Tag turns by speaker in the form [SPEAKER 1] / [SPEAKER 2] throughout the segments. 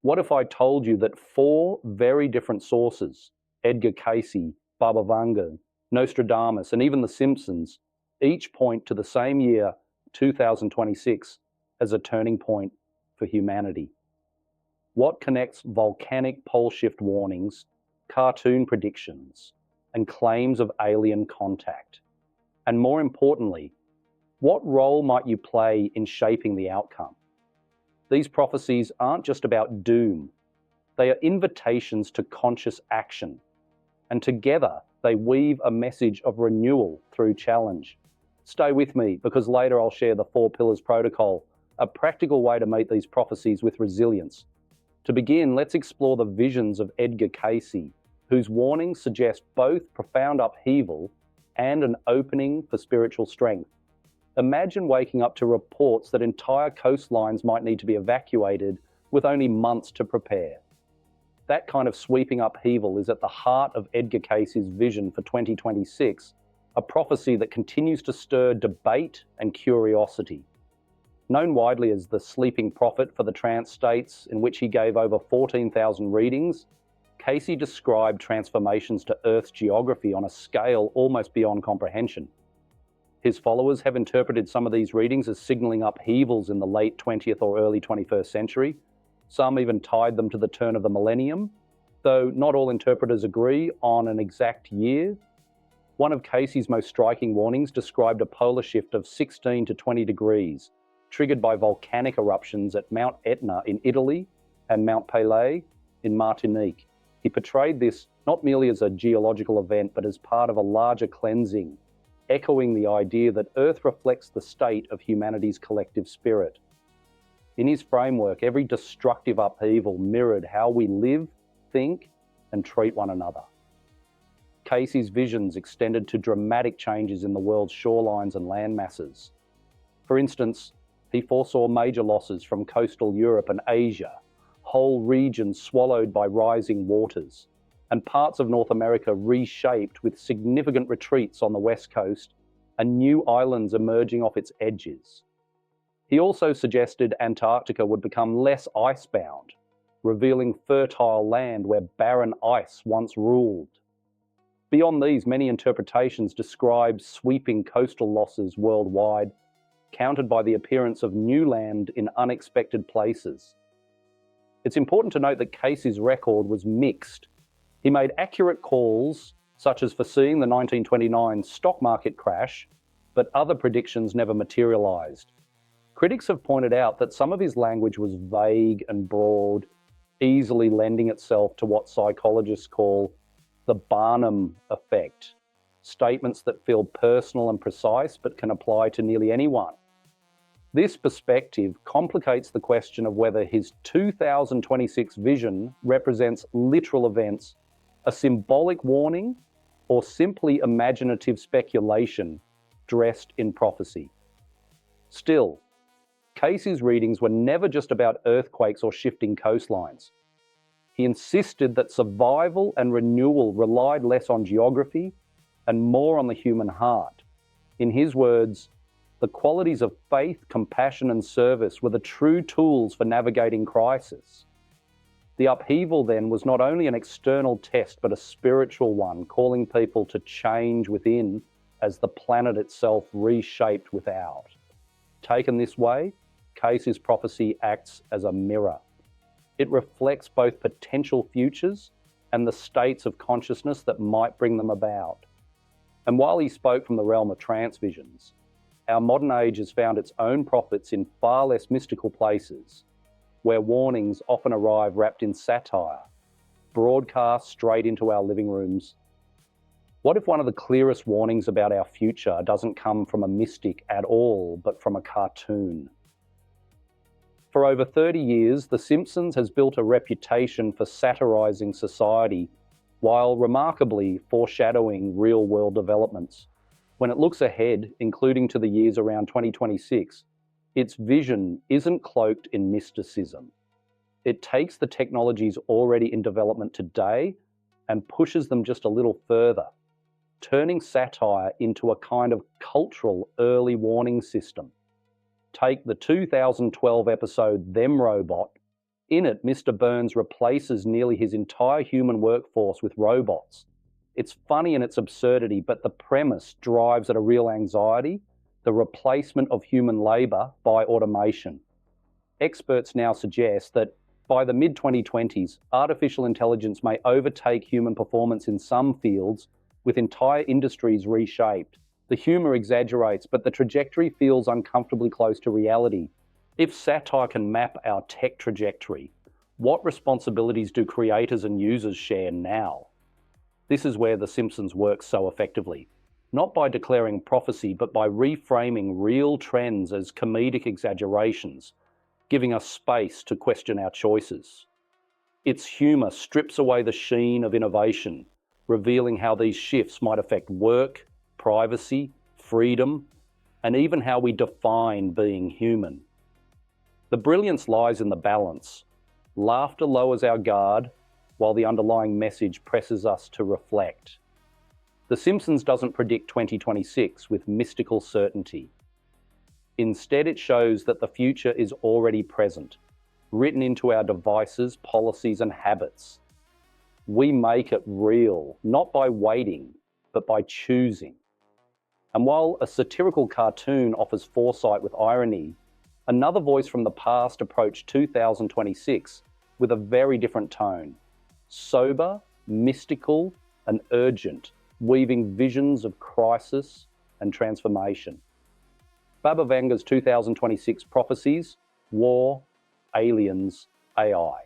[SPEAKER 1] What if I told you that four very different sources, Edgar Cayce, Baba Vanga, Nostradamus, and even The Simpsons, each point to the same year, 2026, as a turning point for humanity? What connects volcanic pole shift warnings, cartoon predictions, and claims of alien contact? And more importantly, what role might you play in shaping the outcome? These prophecies aren't just about doom. They are invitations to conscious action. And together, they weave a message of renewal through challenge. Stay with me, because later I'll share the 4 Pillars Protocol, a practical way to meet these prophecies with resilience. To begin, let's explore the visions of Edgar Cayce, whose warnings suggest both profound upheaval and an opening for spiritual strength. Imagine waking up to reports that entire coastlines might need to be evacuated with only months to prepare. That kind of sweeping upheaval is at the heart of Edgar Cayce's vision for 2026, a prophecy that continues to stir debate and curiosity. Known widely as the sleeping prophet for the trance states, in which he gave over 14,000 readings, Cayce described transformations to Earth's geography on a scale almost beyond comprehension. His followers have interpreted some of these readings as signaling upheavals in the late 20th or early 21st century. Some even tied them to the turn of the millennium, though not all interpreters agree on an exact year. One of Cayce's most striking warnings described a polar shift of 16 to 20 degrees, triggered by volcanic eruptions at Mount Etna in Italy and Mount Pelée in Martinique. He portrayed this not merely as a geological event, but as part of a larger cleansing, echoing the idea that Earth reflects the state of humanity's collective spirit. In his framework, every destructive upheaval mirrored how we live, think, and treat one another. Cayce's visions extended to dramatic changes in the world's shorelines and land masses. For instance, he foresaw major losses from coastal Europe and Asia, whole regions swallowed by rising waters, and parts of North America reshaped with significant retreats on the west coast and new islands emerging off its edges. He also suggested Antarctica would become less icebound, revealing fertile land where barren ice once ruled. Beyond these, many interpretations describe sweeping coastal losses worldwide, countered by the appearance of new land in unexpected places. It's important to note that Cayce's record was mixed. He made accurate calls, such as foreseeing the 1929 stock market crash, but other predictions never materialized. Critics have pointed out that some of his language was vague and broad, easily lending itself to what psychologists call the Barnum effect, statements that feel personal and precise but can apply to nearly anyone. This perspective complicates the question of whether his 2026 vision represents literal events, a symbolic warning, or simply imaginative speculation dressed in prophecy. Still, Cayce's readings were never just about earthquakes or shifting coastlines. He insisted that survival and renewal relied less on geography and more on the human heart. In his words, the qualities of faith, compassion, and service were the true tools for navigating crisis. The upheaval then was not only an external test, but a spiritual one, calling people to change within as the planet itself reshaped without. Taken this way, Cayce's prophecy acts as a mirror. It reflects both potential futures and the states of consciousness that might bring them about. And while he spoke from the realm of trance visions, our modern age has found its own prophets in far less mystical places, where warnings often arrive wrapped in satire, broadcast straight into our living rooms. What if one of the clearest warnings about our future doesn't come from a mystic at all, but from a cartoon? For over 30 years, The Simpsons has built a reputation for satirizing society, while remarkably foreshadowing real-world developments. When it looks ahead, including to the years around 2026, its vision isn't cloaked in mysticism. It takes the technologies already in development today and pushes them just a little further, turning satire into a kind of cultural early warning system. Take the 2012 episode Them Robot, In it, Mr. Burns replaces nearly his entire human workforce with robots. It's funny in its absurdity, but the premise drives at a real anxiety: the replacement of human labour by automation. Experts now suggest that by the mid-2020s, artificial intelligence may overtake human performance in some fields, with entire industries reshaped. The humour exaggerates, but the trajectory feels uncomfortably close to reality. If satire can map our tech trajectory, what responsibilities do creators and users share now? This is where The Simpsons works so effectively. Not by declaring prophecy, but by reframing real trends as comedic exaggerations, giving us space to question our choices. Its humour strips away the sheen of innovation, revealing how these shifts might affect work, privacy, freedom, and even how we define being human. The brilliance lies in the balance. Laughter lowers our guard, while the underlying message presses us to reflect. The Simpsons doesn't predict 2026 with mystical certainty. Instead, it shows that the future is already present, written into our devices, policies, and habits. We make it real, not by waiting, but by choosing. And while a satirical cartoon offers foresight with irony, another voice from the past approached 2026 with a very different tone: sober, mystical, and urgent, weaving visions of crisis and transformation. Baba Vanga's 2026 prophecies: war, aliens, AI.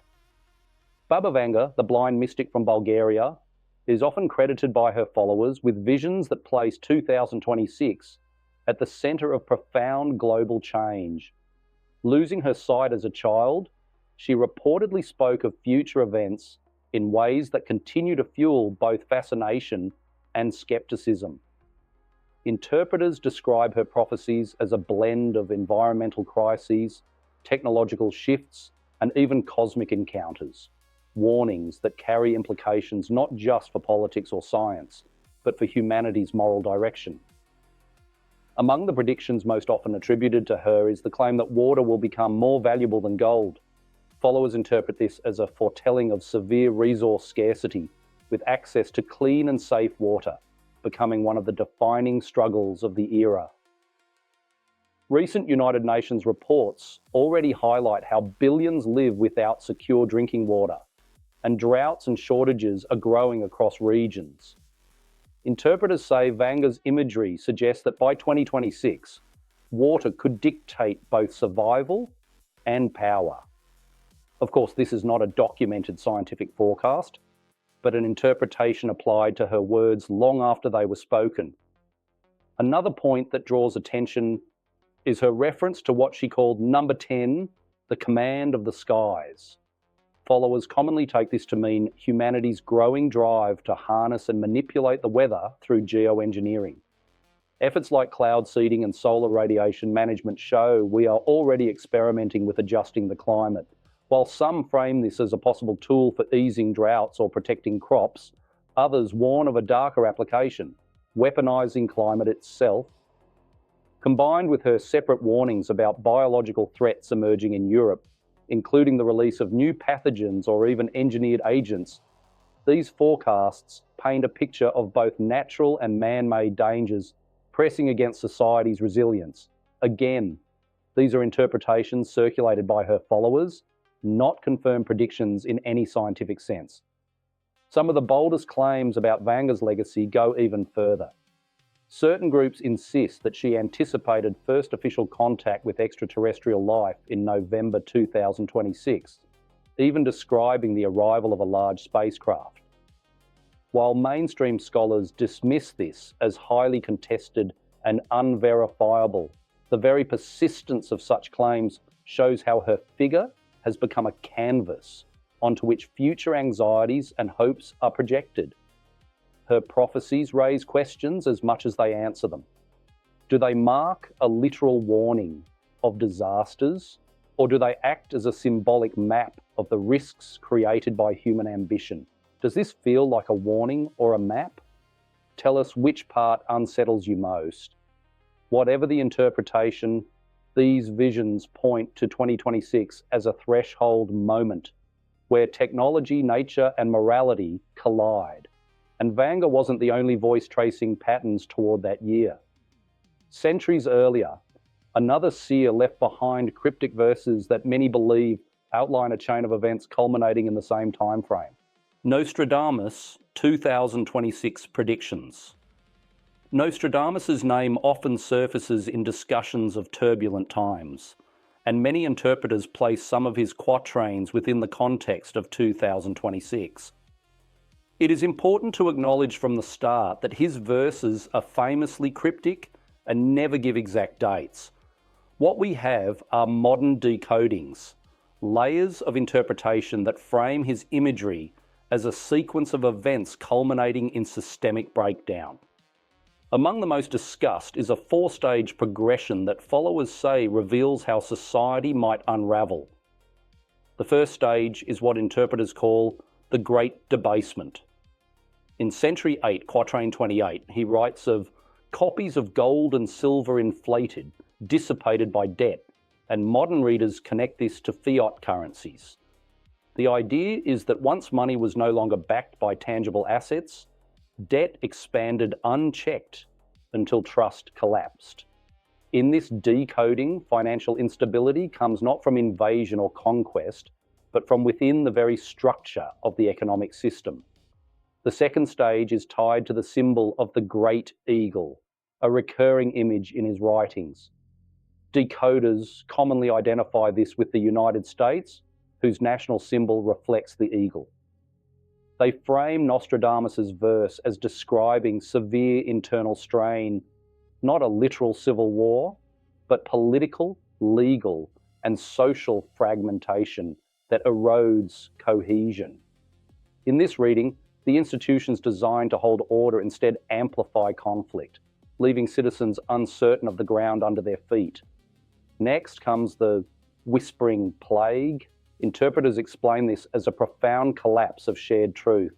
[SPEAKER 1] Baba Vanga, the blind mystic from Bulgaria, is often credited by her followers with visions that place 2026 at the centre of profound global change. Losing her sight as a child, she reportedly spoke of future events in ways that continue to fuel both fascination and skepticism. Interpreters describe her prophecies as a blend of environmental crises, technological shifts, and even cosmic encounters, warnings that carry implications not just for politics or science, but for humanity's moral direction. Among the predictions most often attributed to her is the claim that water will become more valuable than gold. Followers interpret this as a foretelling of severe resource scarcity, with access to clean and safe water becoming one of the defining struggles of the era. Recent United Nations reports already highlight how billions live without secure drinking water, and droughts and shortages are growing across regions. Interpreters say Vanga's imagery suggests that by 2026, water could dictate both survival and power. Of course, this is not a documented scientific forecast, but an interpretation applied to her words long after they were spoken. Another point that draws attention is her reference to what she called number 10, the command of the skies. Followers commonly take this to mean humanity's growing drive to harness and manipulate the weather through geoengineering. Efforts like cloud seeding and solar radiation management show we are already experimenting with adjusting the climate. While some frame this as a possible tool for easing droughts or protecting crops, others warn of a darker application: weaponizing climate itself. Combined with her separate warnings about biological threats emerging in Europe, including the release of new pathogens or even engineered agents, these forecasts paint a picture of both natural and man-made dangers pressing against society's resilience. Again, these are interpretations circulated by her followers, not confirmed predictions in any scientific sense. Some of the boldest claims about Vanga's legacy go even further. Certain groups insist that she anticipated first official contact with extraterrestrial life in November 2026, even describing the arrival of a large spacecraft. While mainstream scholars dismiss this as highly contested and unverifiable, the very persistence of such claims shows how her figure has become a canvas onto which future anxieties and hopes are projected. Her prophecies raise questions as much as they answer them. Do they mark a literal warning of disasters, or do they act as a symbolic map of the risks created by human ambition? Does this feel like a warning or a map? Tell us which part unsettles you most. Whatever the interpretation, These visions point to 2026 as a threshold moment where technology, nature, and morality collide. And Vanga wasn't the only voice tracing patterns toward that year. Centuries earlier, another seer left behind cryptic verses that many believe outline a chain of events culminating in the same time frame. Nostradamus' 2026 predictions. Nostradamus' name often surfaces in discussions of turbulent times, and many interpreters place some of his quatrains within the context of 2026. It is important to acknowledge from the start that his verses are famously cryptic and never give exact dates. What we have are modern decodings, layers of interpretation that frame his imagery as a sequence of events culminating in systemic breakdown. Among the most discussed is a four-stage progression that followers say reveals how society might unravel. The first stage is what interpreters call the Great Debasement. In Century 8, Quatrain 28, he writes of copies of gold and silver inflated, dissipated by debt, and modern readers connect this to fiat currencies. The idea is that once money was no longer backed by tangible assets, debt expanded unchecked until trust collapsed. In this decoding, financial instability comes not from invasion or conquest, but from within the very structure of the economic system. The second stage is tied to the symbol of the great eagle, a recurring image in his writings. Decoders commonly identify this with the United States, whose national symbol reflects the eagle. They frame Nostradamus' verse as describing severe internal strain, not a literal civil war, but political, legal, and social fragmentation that erodes cohesion. In this reading, the institutions designed to hold order instead amplify conflict, leaving citizens uncertain of the ground under their feet. Next comes the whispering plague. Interpreters explain this as a profound collapse of shared truth,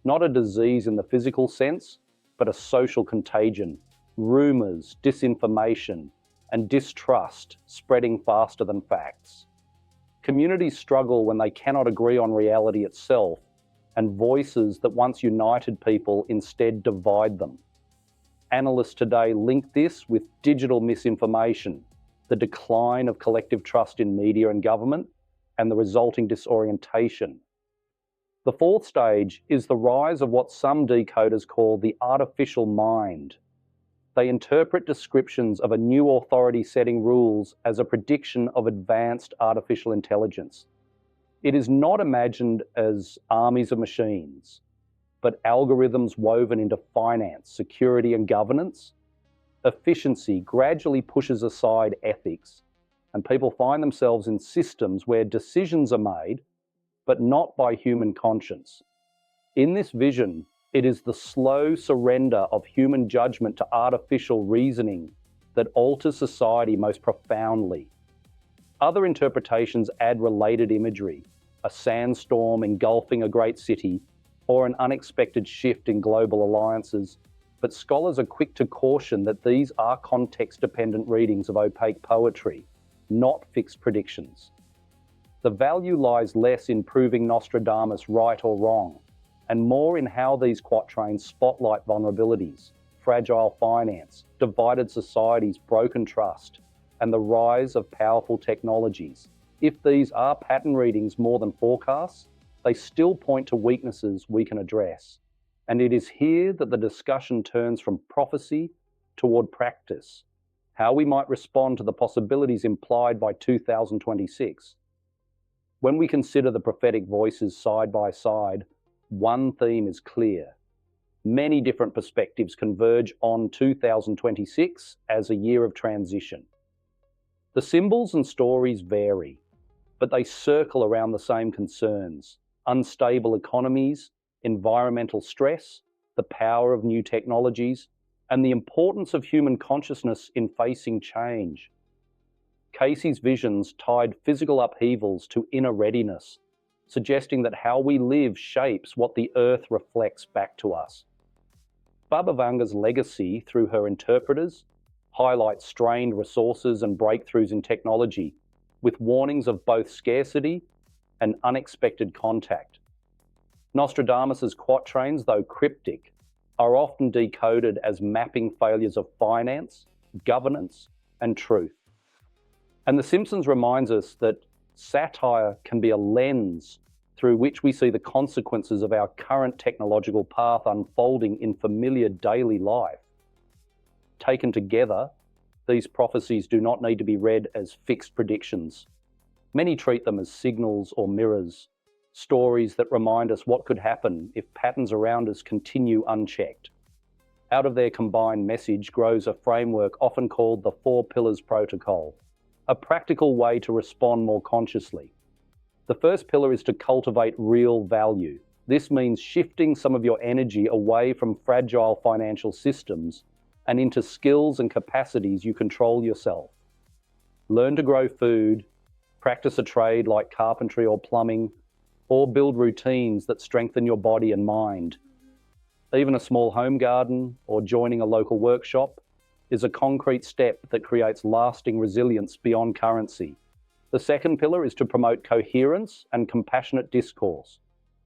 [SPEAKER 1] not a disease in the physical sense, but a social contagion, rumors, disinformation, and distrust spreading faster than facts. Communities struggle when they cannot agree on reality itself, and voices that once united people instead divide them. Analysts today link this with digital misinformation, the decline of collective trust in media and government, and the resulting disorientation. The fourth stage is the rise of what some decoders call the artificial mind. They interpret descriptions of a new authority setting rules as a prediction of advanced artificial intelligence. It is not imagined as armies of machines, but algorithms woven into finance, security, and governance. Efficiency gradually pushes aside ethics, and people find themselves in systems where decisions are made, but not by human conscience. In this vision, it is the slow surrender of human judgment to artificial reasoning that alters society most profoundly. Other interpretations add related imagery, a sandstorm engulfing a great city, or an unexpected shift in global alliances, but scholars are quick to caution that these are context-dependent readings of opaque poetry, not fixed predictions. The value lies less in proving Nostradamus right or wrong, and more in how these quatrains spotlight vulnerabilities, fragile finance, divided societies, broken trust, and the rise of powerful technologies. If these are pattern readings more than forecasts, they still point to weaknesses we can address. And it is here that the discussion turns from prophecy toward practice, how we might respond to the possibilities implied by 2026. When we consider the prophetic voices side by side, one theme is clear. Many different perspectives converge on 2026 as a year of transition. The symbols and stories vary, but they circle around the same concerns: unstable economies, environmental stress, the power of new technologies, and the importance of human consciousness in facing change. Cayce's visions tied physical upheavals to inner readiness, suggesting that how we live shapes what the earth reflects back to us. Baba Vanga's legacy through her interpreters highlight strained resources and breakthroughs in technology, with warnings of both scarcity and unexpected contact. Nostradamus's quatrains, though cryptic, are often decoded as mapping failures of finance, governance, and truth. And The Simpsons reminds us that satire can be a lens through which we see the consequences of our current technological path unfolding in familiar daily life. Taken together, these prophecies do not need to be read as fixed predictions. Many treat them as signals or mirrors, stories that remind us what could happen if patterns around us continue unchecked. Out of their combined message grows a framework often called the Four Pillars Protocol, a practical way to respond more consciously. The first pillar is to cultivate real value. This means shifting some of your energy away from fragile financial systems and into skills and capacities you control yourself. Learn to grow food, practice a trade like carpentry or plumbing, or build routines that strengthen your body and mind. Even a small home garden or joining a local workshop is a concrete step that creates lasting resilience beyond currency. The second pillar is to promote coherence and compassionate discourse.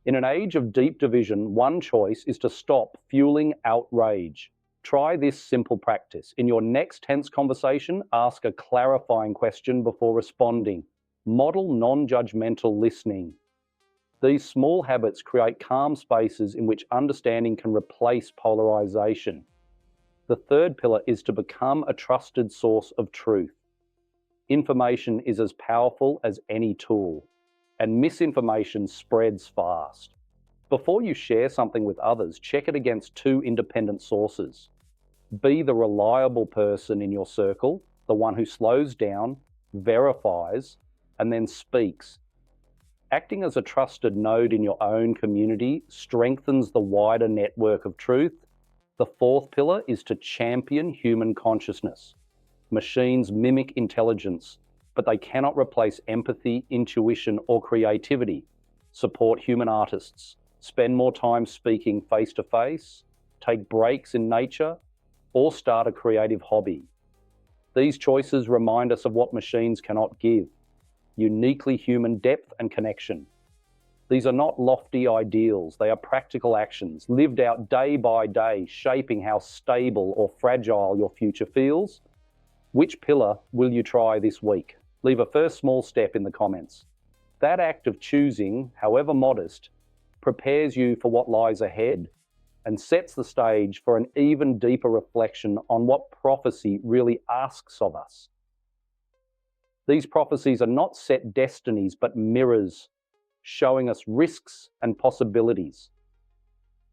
[SPEAKER 1] In an age of deep division, one choice is to stop fueling outrage. Try this simple practice. In your next tense conversation, ask a clarifying question before responding. Model non-judgmental listening. These small habits create calm spaces in which understanding can replace polarization. The third pillar is to become a trusted source of truth. Information is as powerful as any tool, and misinformation spreads fast. Before you share something with others, check it against two independent sources. Be the reliable person in your circle, the one who slows down, verifies, and then speaks. Acting as a trusted node in your own community strengthens the wider network of truth. The fourth pillar is to champion human consciousness. Machines mimic intelligence, but they cannot replace empathy, intuition, or creativity. Support human artists. Spend more time speaking face-to-face, take breaks in nature, or start a creative hobby. These choices remind us of what machines cannot give: uniquely human depth and connection. These are not lofty ideals, they are practical actions, lived out day by day, shaping how stable or fragile your future feels. Which pillar will you try this week? Leave a first small step in the comments. That act of choosing, however modest, prepares you for what lies ahead and sets the stage for an even deeper reflection on what prophecy really asks of us. These prophecies are not set destinies, but mirrors, showing us risks and possibilities.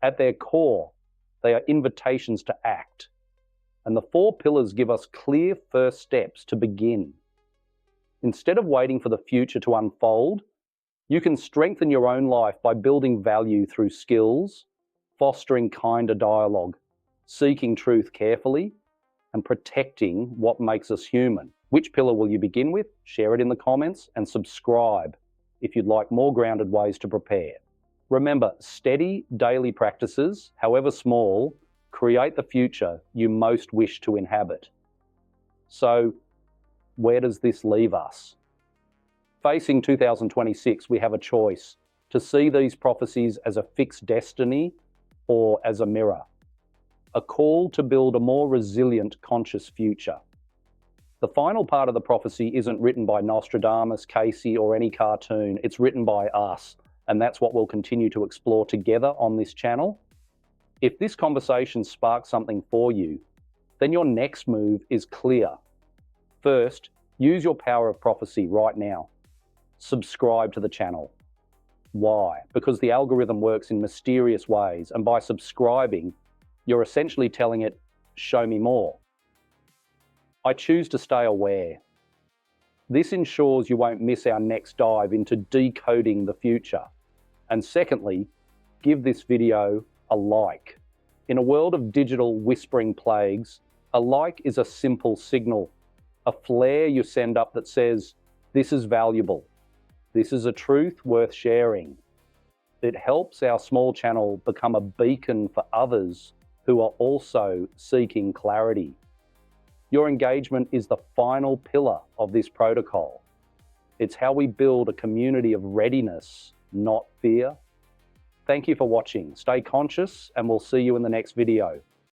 [SPEAKER 1] At their core, they are invitations to act, and the four pillars give us clear first steps to begin. Instead of waiting for the future to unfold, you can strengthen your own life by building value through skills, fostering kinder dialogue, seeking truth carefully, and protecting what makes us human. Which pillar will you begin with? Share it in the comments and subscribe if you'd like more grounded ways to prepare. Remember, steady daily practices, however small, create the future you most wish to inhabit. So, where does this leave us? Facing 2026, we have a choice to see these prophecies as a fixed destiny or as a mirror, a call to build a more resilient, conscious future. The final part of the prophecy isn't written by Nostradamus, Cayce, or any cartoon. It's written by us, and that's what we'll continue to explore together on this channel. If this conversation sparks something for you, then your next move is clear. First, use your power of prophecy right now. Subscribe to the channel. Why? Because the algorithm works in mysterious ways, and by subscribing, you're essentially telling it, show me more. I choose to stay aware. This ensures you won't miss our next dive into decoding the future. And secondly, give this video a like. In a world of digital whispering plagues, a like is a simple signal, a flare you send up that says, this is valuable. This is a truth worth sharing. It helps our small channel become a beacon for others who are also seeking clarity. Your engagement is the final pillar of this protocol. It's how we build a community of readiness, not fear. Thank you for watching. Stay conscious, and we'll see you in the next video.